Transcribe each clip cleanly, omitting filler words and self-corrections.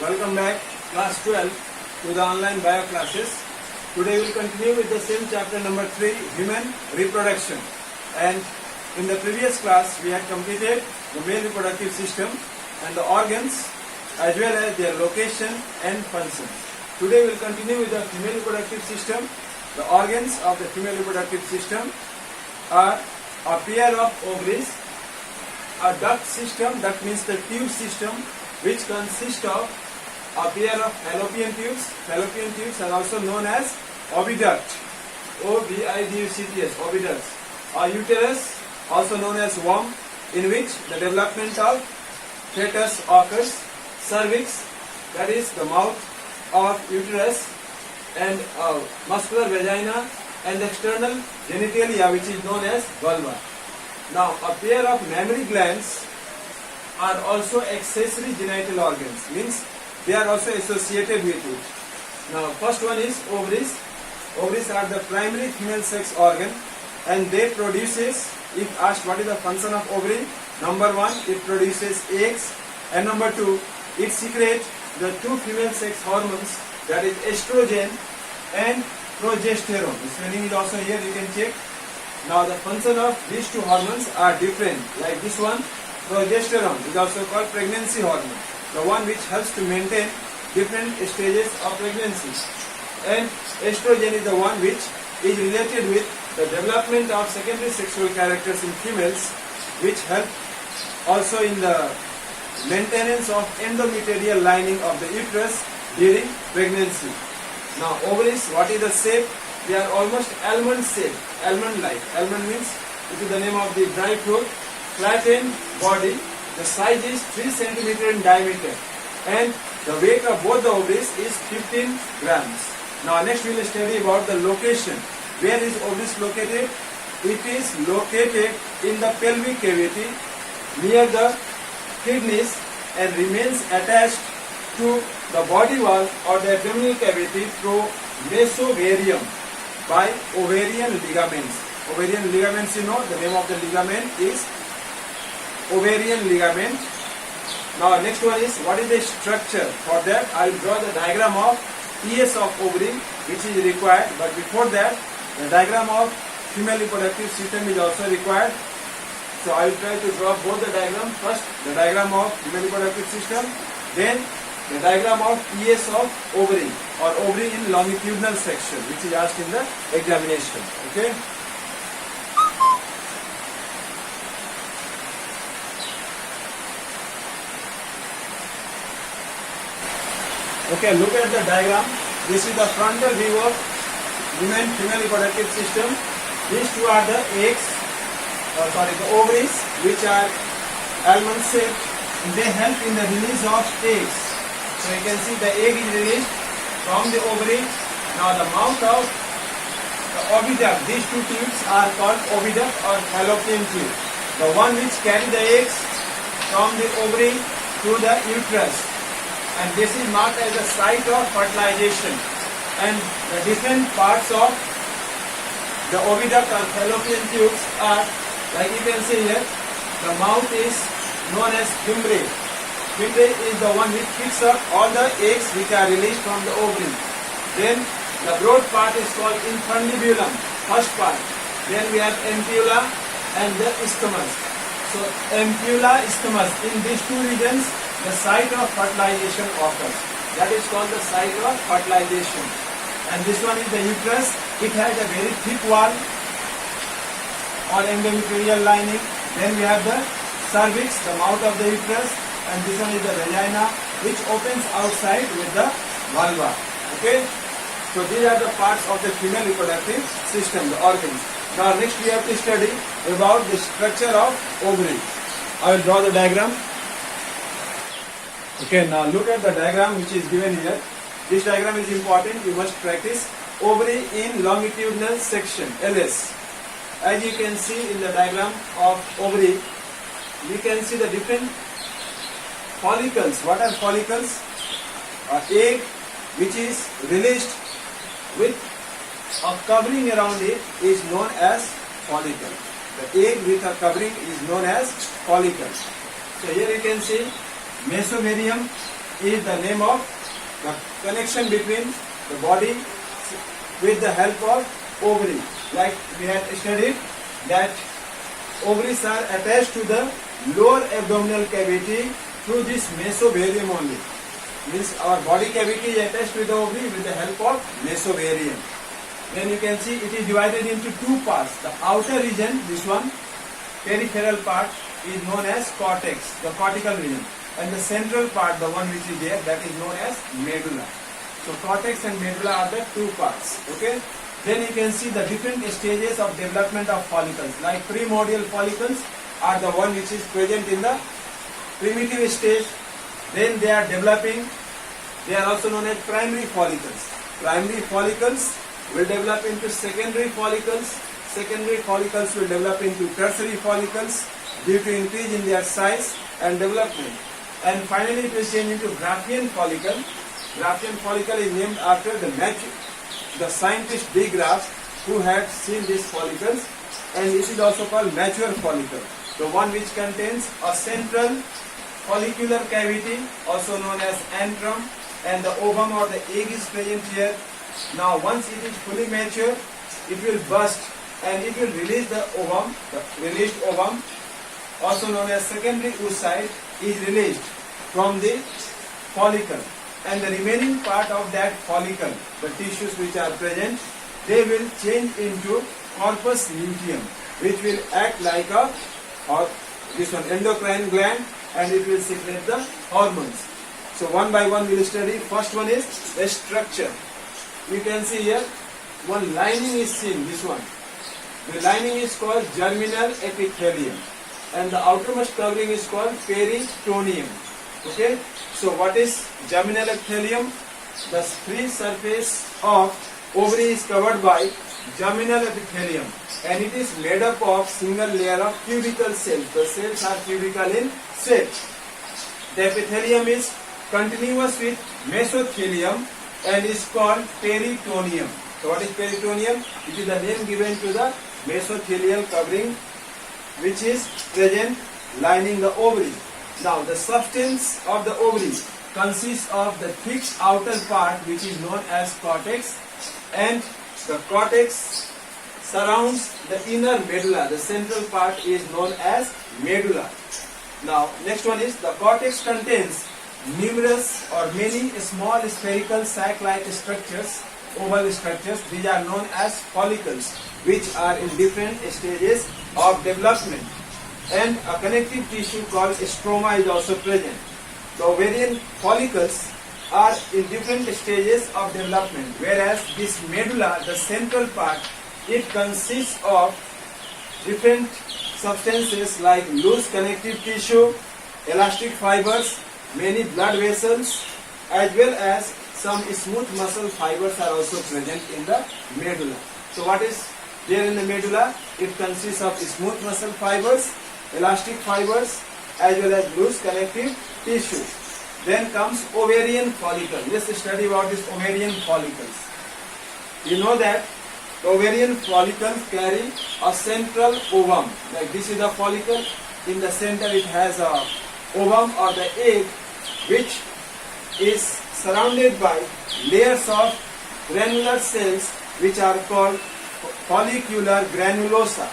Welcome back, class 12, to the online bio classes. Today we will continue with the same chapter number 3, human reproduction. And in the previous class we had completed the male reproductive system and the organs as well as their location and function. Today we will continue with the female reproductive system. The organs of the female reproductive system are a pair of ovaries, a duct system, duct means the tube system, which consists of a pair of fallopian tubes. Fallopian tubes are also known as oviduct, O-V-I-D-U-C-T-S, oviducts. A uterus, also known as womb, in which the development of fetus occurs. Cervix, that is the mouth of uterus, and muscular vagina, and the external genitalia, which is known as vulva. Now, a pair of mammary glands are also accessory genital organs, means they are also associated with it. Now, first one is ovaries. Ovaries are the primary female sex organ, and they produces, if asked what is the function of ovary, number one, it produces eggs, and number two, it secretes the two female sex hormones, that is estrogen and progesterone. The spelling is also here, you can check. Now the function of these two hormones are different. Like this one, progesterone is also called pregnancy hormone, the one which helps to maintain different stages of pregnancy. And estrogen is the one which is related with the development of secondary sexual characters in females, which help also in the maintenance of endometrial lining of the uterus during pregnancy. Now ovaries, what is the shape? They are almost almond shaped, almond-like. Almond means it is the name of the dry fruit. Flattened body. The size is 3 cm in diameter, and the weight of both the ovaries is 15 grams. Now next we will study about the location. Where is ovaries located? It is located in the pelvic cavity near the kidneys and remains attached to the body wall or the abdominal cavity through mesovarium by ovarian ligaments. Ovarian ligaments, you know, the name of the ligament is ovarian ligament. Now next one is, what is the structure? For that I will draw the diagram of ES of ovary, which is required, but before that the diagram of female reproductive system is also required. So I will try to draw both the diagram. First the diagram of female reproductive system, then the diagram of ES of ovary or ovary in longitudinal section, which is asked in the examination. Okay. Okay, look at the diagram. This is the frontal view of women female reproductive system. These two are the eggs, the ovaries, which are almond shaped. They help in the release of eggs. So you can see the egg is released from the ovary. Now the mouth of the oviduct, these two tubes are called oviduct or fallopian tube. The one which carry the eggs from the ovary to the uterus. And this is marked as the site of fertilization. And the different parts of the oviduct or fallopian tubes are, like you can see here, the mouth is known as fimbriae. Fimbriae is the one which picks up all the eggs which are released from the ovary. Then the broad part is called infundibulum, first part. Then we have ampulla and the isthmus. So ampulla, isthmus, in these two regions the site of fertilization occurs. That is called the site of fertilization. And this one is the uterus. It has a very thick wall or endometrial lining. Then we have the cervix, the mouth of the uterus, and this one is the vagina, which opens outside with the vulva. Okay. So these are the parts of the female reproductive system, the organs. Now next we have to study about the structure of ovary. I will draw the diagram. Okay, now look at the diagram which is given here. This diagram is important, you must practice. Ovary in longitudinal section, LS. As you can see in the diagram of ovary, you can see the different follicles. What are follicles? An egg which is released with a covering around it is known as follicle. The egg with a covering is known as follicle. So here you can see mesovarium is the name of the connection between the body with the help of ovary. Like we had studied that ovaries are attached to the lower abdominal cavity through this mesovarium only. Means our body cavity is attached with the ovary with the help of mesovarium. Then you can see it is divided into two parts. The outer region, this one, peripheral part, is known as cortex, the cortical region. And the central part, the one which is there, that is known as medulla. So cortex and medulla are the two parts. Okay. Then you can see the different stages of development of follicles. Like primordial follicles are the one which is present in the primitive stage. Then they are developing. They are also known as primary follicles. Primary follicles will develop into secondary follicles. Secondary follicles will develop into tertiary follicles due to increase in their size and development. And finally it will change into Graafian follicle. Graafian follicle is named after the scientist de Graaf, who had seen these follicles, and this is also called mature follicle, the one which contains a central follicular cavity, also known as antrum, and the ovum or the egg is present here. Now once it is fully mature, it will burst and it will release the ovum. The released ovum, also known as secondary oocyte, is released from the follicle, and the remaining part of that follicle, the tissues which are present, they will change into corpus luteum, which will act like a endocrine gland, and it will secrete the hormones. So one by one we will study. First one is the structure. You can see here one lining is seen, this one. The lining is called germinal epithelium, and the outermost covering is called peritoneum. Okay, so what is germinal epithelium? The free surface of ovary is covered by germinal epithelium, and it is made up of single layer of cubical cells. The cells are cubical in shape. The epithelium is continuous with mesothelium and is called peritoneum. So what is peritoneum? It is the name given to the mesothelial covering which is present lining the ovary. Now the substance of the ovary consists of the thick outer part which is known as cortex, and the cortex surrounds the inner medulla. The central part is known as medulla. Now next one is the cortex contains numerous or many small spherical sac-like structures, oval structures. These are known as follicles, which are in different stages of development. And a connective tissue called stroma is also present. The ovarian follicles are in different stages of development, whereas this medulla, the central part, it consists of different substances like loose connective tissue, elastic fibers, many blood vessels, as well as some smooth muscle fibers are also present in the medulla. So what is there in the medulla? It consists of smooth muscle fibers, elastic fibers, as well as loose connective tissue. Then comes ovarian follicle. Let's study about this ovarian follicles. You know that the ovarian follicles carry a central ovum. Like this is the follicle. In the center it has a ovum or the egg, which is surrounded by layers of granular cells which are called follicular granulosa.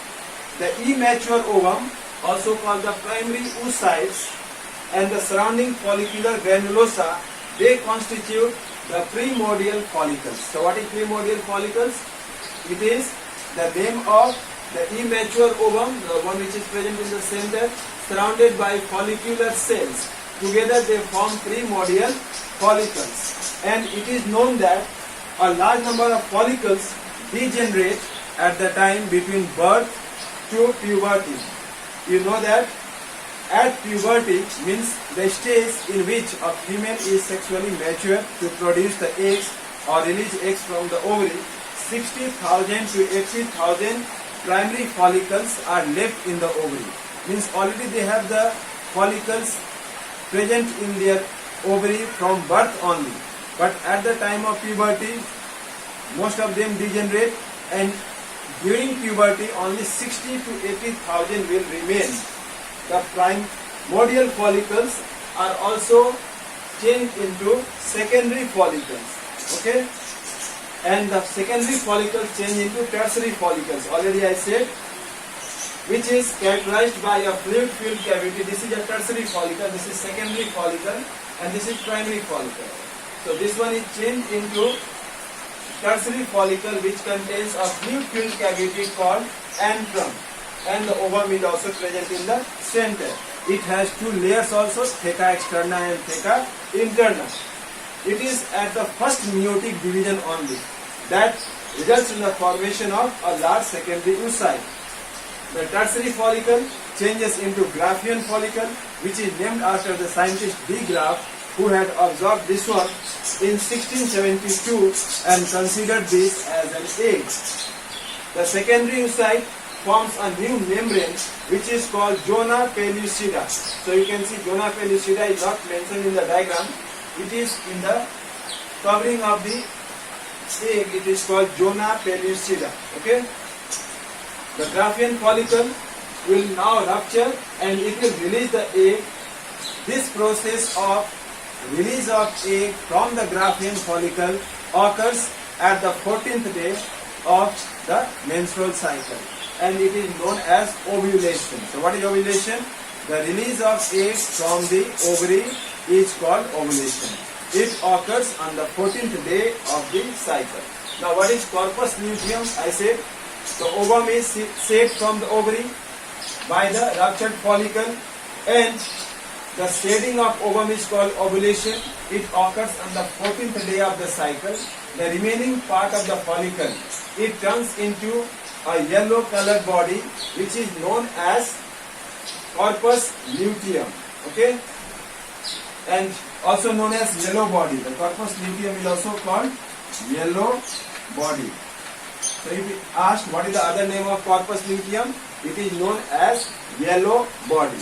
The immature ovum, also called the primary oocytes, and the surrounding follicular granulosa, they constitute the primordial follicles. So what is primordial follicles? It is the name of the immature ovum, the one which is present in the center, surrounded by follicular cells. Together they form primordial follicles. And it is known that a large number of follicles degenerate at the time between birth to puberty. You know that at puberty means the stage in which a female is sexually mature to produce the eggs or release eggs from the ovary. 60,000 to 80,000 primary follicles are left in the ovary. Means already they have the follicles present in their ovary from birth only. But at the time of puberty, most of them degenerate, and during puberty only 60 to 80,000 will remain. The primordial follicles are also change into secondary follicles. Okay, and the secondary follicles change into tertiary follicles. Already I said, which is characterized by a fluid-filled cavity. This is a tertiary follicle, this is secondary follicle, and this is primary follicle. So this one is changed into tertiary follicle, which contains a fluid-filled cavity called antrum, and the ovum is also present in the center. It has two layers also, theca externa and theca interna. It is at the first meiotic division only that results in the formation of a large secondary oocyte. The tertiary follicle changes into Graafian follicle, which is named after the scientist de Graaf, who had observed this one in 1672 and considered this as an egg. The secondary oocyte forms a new membrane, which is called zona pellucida. So you can see zona pellucida is not mentioned in the diagram. It is in the covering of the egg. It is called zona pellucida. Okay. The Graafian follicle will now rupture and it will release the egg. This process of release of egg from the Graafian follicle occurs at the 14th day of the menstrual cycle, and it is known as ovulation. So what is ovulation? The release of egg from the ovary is called ovulation. It occurs on the 14th day of the cycle. Now what is corpus luteum? I said the ovum is saved from the ovary by the ruptured follicle, and the shedding of ovum is called ovulation. It occurs on the 14th day of the cycle. The remaining part of the follicle, it turns into a yellow colored body, which is known as corpus luteum. Okay, and also known as yellow body. The corpus luteum is also called yellow body. So if you ask what is the other name of corpus luteum, it is known as yellow body.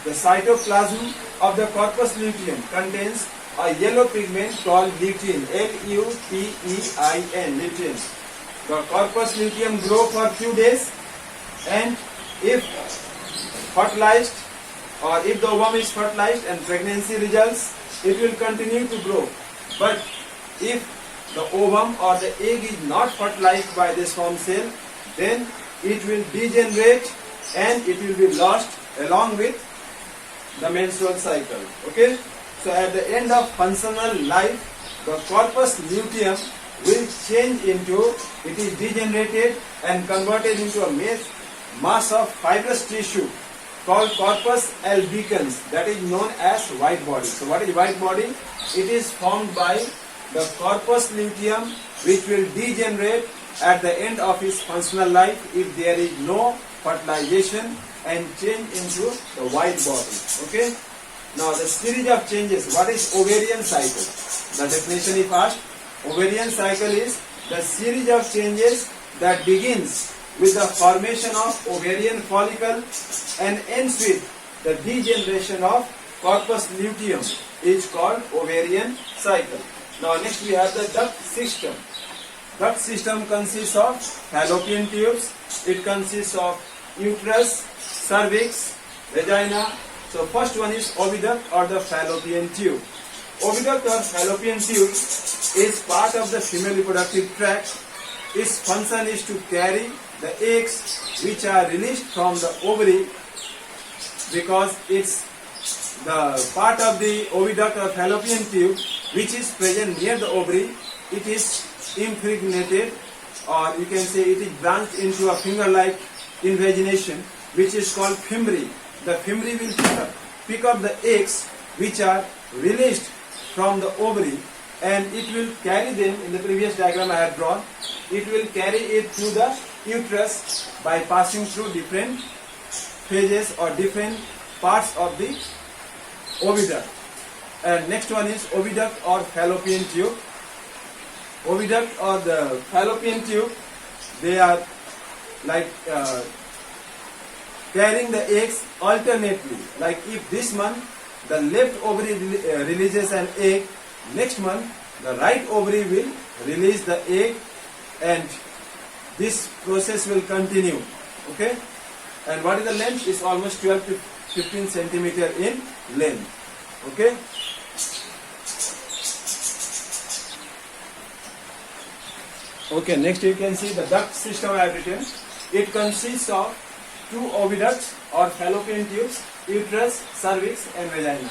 The cytoplasm of the corpus luteum contains a yellow pigment called lutein, L-U-T-E-I-N, lutein. The corpus luteum grows for few days, and if fertilized, or if the ovum is fertilized and pregnancy results, it will continue to grow. But if the ovum or the egg is not fertilized by the sperm cell, then it will degenerate and it will be lost along with the menstrual cycle. Okay, so at the end of functional life, the corpus luteum will change into, it is degenerated and converted into a mass of fibrous tissue called corpus albicans, that is known as white body. So what is white body? It is formed by the corpus luteum, which will degenerate at the end of its functional life if there is no fertilization, and change into the white body. Okay. Now the series of changes. What is ovarian cycle? The definition is asked. Ovarian cycle is the series of changes that begins with the formation of ovarian follicle and ends with the degeneration of corpus luteum is called ovarian cycle. Now next we have the duct system. Duct system consists of fallopian tubes. It consists of uterus, cervix, vagina. So first one is oviduct or the fallopian tube. Oviduct or fallopian tube is part of the female reproductive tract. Its function is to carry the eggs which are released from the ovary, because it's the part of the oviduct or fallopian tube which is present near the ovary. It is impregnated, or you can say it is branched into a finger-like invagination, which is called fimbriae. The fimbriae will pick up the eggs which are released from the ovary, and it will carry them. In the previous diagram I had drawn, it will carry it to the uterus by passing through different phases or different parts of the oviduct. And next one is oviduct or fallopian tube. Oviduct or the fallopian tube, they are like carrying the eggs alternately. Like if this month the left ovary releases an egg, next month the right ovary will release the egg, and this process will continue. Okay, and what is the length? Is almost 12 to 15 centimeter in length. Okay, Okay, next you can see the duct system I have written. It consists of two oviducts or fallopian tubes, uterus, cervix and vagina.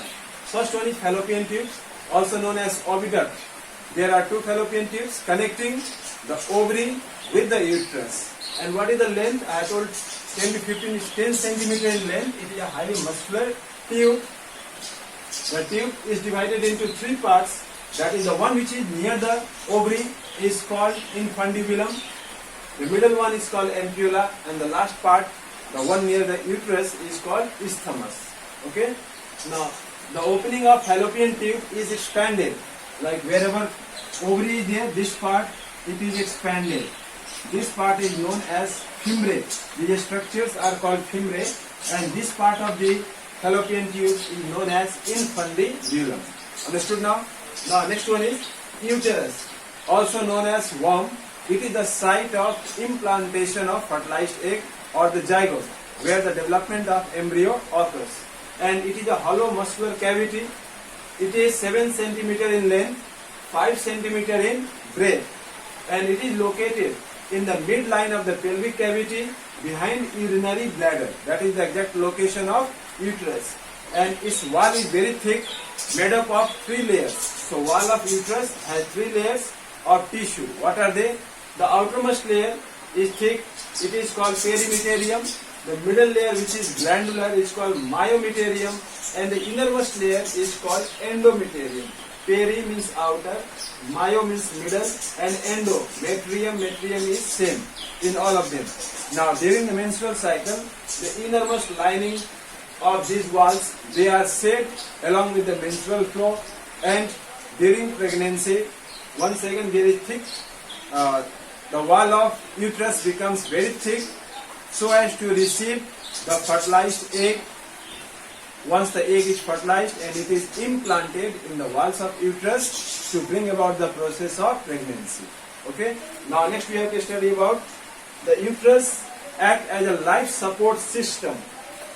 First one is fallopian tubes, also known as oviduct. There are two fallopian tubes connecting the ovary with the uterus. And what is the length? I told 10 to 15 is 10 centimeter in length. It is a highly muscular tube. The tube is divided into three parts. That is, the one which is near the ovary is called infundibulum. The middle one is called ampulla, and the last part, the one near the uterus, is called isthmus. Okay. Now, the opening of fallopian tube is expanded. Like wherever ovary is there, this part it is expanded. This part is known as fimbriae. These structures are called fimbriae, and this part of the fallopian tube is known as infundibulum. Understood now? Now next one is uterus, also known as womb. It is the site of implantation of fertilized egg or the zygote, where the development of embryo occurs. And it is a hollow muscular cavity. It is 7 centimeter in length, 5 centimeter in breadth, and it is located in the midline of the pelvic cavity behind urinary bladder. That is the exact location of uterus. And its wall is very thick, made up of 3 layers. So wall of uterus has 3 layers of tissue. What are they? The outermost layer is thick. It is called perimeterium. The middle layer, which is glandular, is called myometerium, and the innermost layer is called endometerium. Peri means outer, myo means middle, and endo, metrium is same in all of them. Now during the menstrual cycle, the innermost lining of these walls, they are set along with the menstrual flow, and during pregnancy, once again very thick, the wall of uterus becomes very thick so as to receive the fertilized egg. Once the egg is fertilized, and it is implanted in the walls of uterus to bring about the process of pregnancy. Okay. Now next we have to study about the uterus act as a life support system.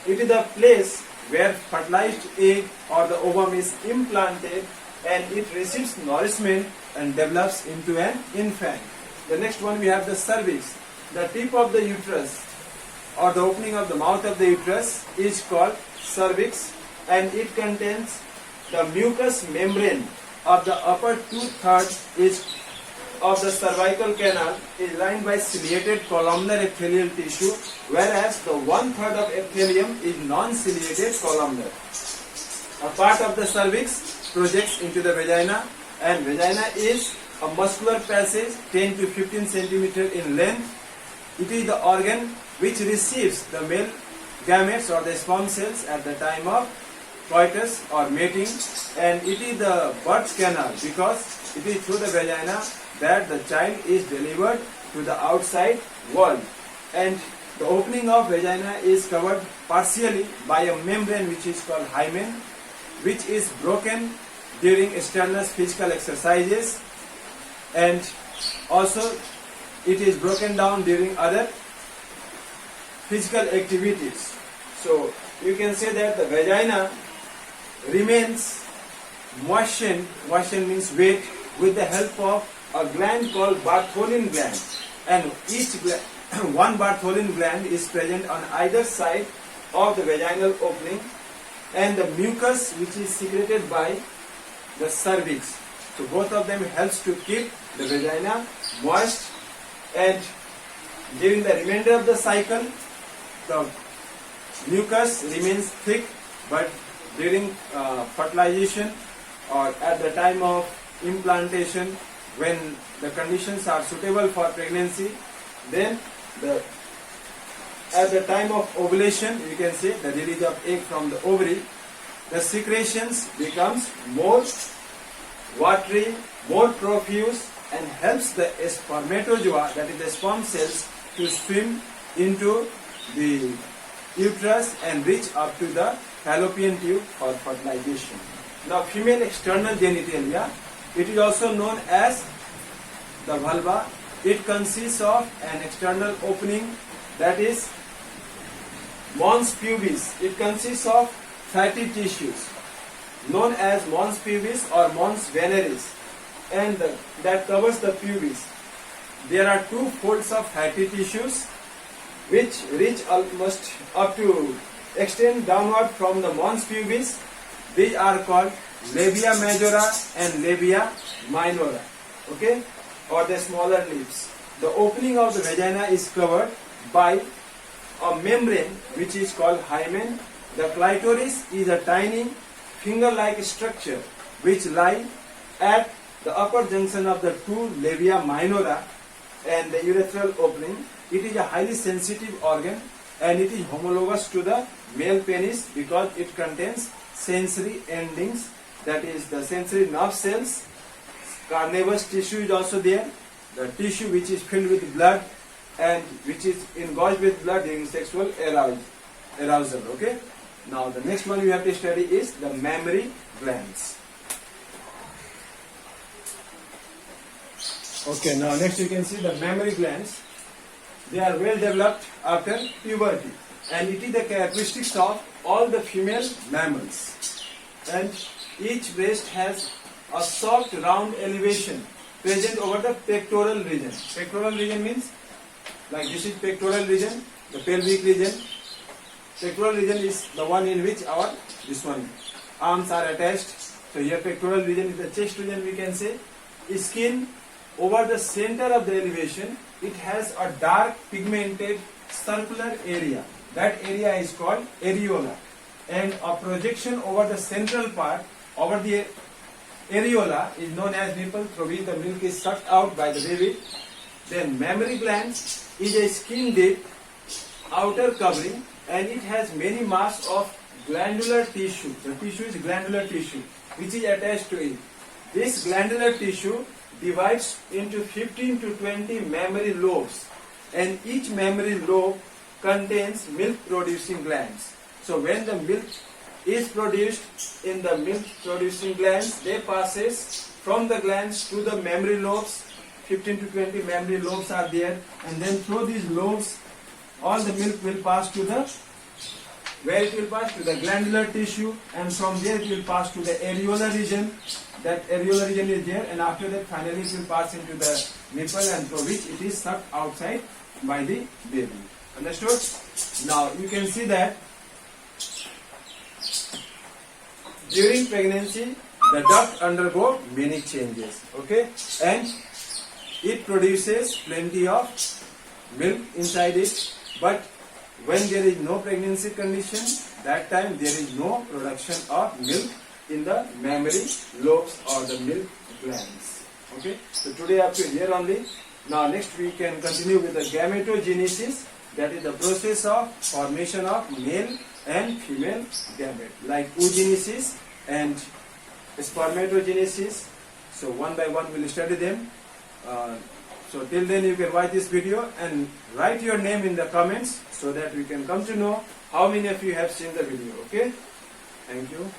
It is the place where fertilized egg or the ovum is implanted, and it receives nourishment and develops into an infant. The next one we have the cervix. The tip of the uterus or the opening of the mouth of the uterus is called cervix, and it contains the mucous membrane of the upper 2/3 is of the cervical canal is lined by ciliated columnar epithelial tissue, whereas the 1/3 of epithelium is non-ciliated columnar. A part of the cervix projects into the vagina, and vagina is a muscular passage 10 to 15 centimeter in length. It is the organ which receives the male gametes or the sperm cells at the time of coitus or mating, and it is the birth canal because it is through the vagina that the child is delivered to the outside world. And the opening of vagina is covered partially by a membrane which is called hymen, which is broken during strenuous physical exercises, and also it is broken down during other physical activities. So you can say that the vagina remains moistened means wet, with the help of a gland called Bartholin gland, and each one Bartholin gland is present on either side of the vaginal opening, and the mucus which is secreted by the cervix. So both of them helps to keep the vagina moist, and during the remainder of the cycle the mucus remains thick, but during fertilization or at the time of implantation, when the conditions are suitable for pregnancy, then at the time of ovulation, you can say the release of egg from the ovary, the secretions becomes more watery, more profuse, and helps the spermatozoa, that is the sperm cells, to swim into the uterus and reach up to the fallopian tube for fertilization. Now female external genitalia, it is also known as the vulva. It consists of an external opening, that is mons pubis. It consists of fatty tissues known as mons pubis or mons veneris, and that covers the pubis. there are two folds of fatty tissues which reach almost up to extend downward from the mons pubis. These are called labia majora and labia minora, okay, or the smaller lips. The opening of the vagina is covered by a membrane which is called hymen. The clitoris is a tiny finger-like structure which lies at the upper junction of the two labia minora and the urethral opening. It is a highly sensitive organ and it is homologous to the male penis because it contains sensory endings, that is the sensory nerve cells. Carnivous tissue is also there, the tissue which is filled with blood and which is engorged with blood during sexual arousal. Okay. Now the next one we have to study is the mammary glands. Okay, now next you can see the mammary glands. They are well developed after puberty and it is the characteristics of all the female mammals. And each breast has a soft round elevation present over the pectoral region. Pectoral region means like this is pectoral region, the pelvic region. Pectoral region is the one in which our arms are attached. So here pectoral region is the chest region, we can say. Skin over the center of the elevation, it has a dark pigmented circular area. That area is called areola. And a projection over the central part, over the areola, is known as nipple, through which the milk is sucked out by the baby. Then mammary glands is a skin deep outer covering and it has many masses of glandular tissue. The tissue is glandular tissue which is attached to it. This glandular tissue divides into 15 to 20 mammary lobes and each mammary lobe contains milk producing glands. So when the milk is produced in the milk producing glands, they passes from the glands to the mammary lobes. 15 to 20 mammary lobes are there and then through these lobes all the milk will pass to the, where it will pass to the glandular tissue and from there it will pass to the areolar region. That areolar region is there and after that finally it will pass into the nipple and through which it is sucked outside by the baby. Understood? Now you can see that during pregnancy the duct undergo many changes, okay, and it produces plenty of milk inside it, but when there is no pregnancy condition, that time there is no production of milk in the mammary lobes or the milk glands. Okay, so today up to here only. Now next we can continue with the gametogenesis, that is the process of formation of male and female gamete, like oogenesis and spermatogenesis. So one by one we will study them. So till then you can watch this video and write your name in the comments so that we can come to know how many of you have seen the video. Okay, thank you.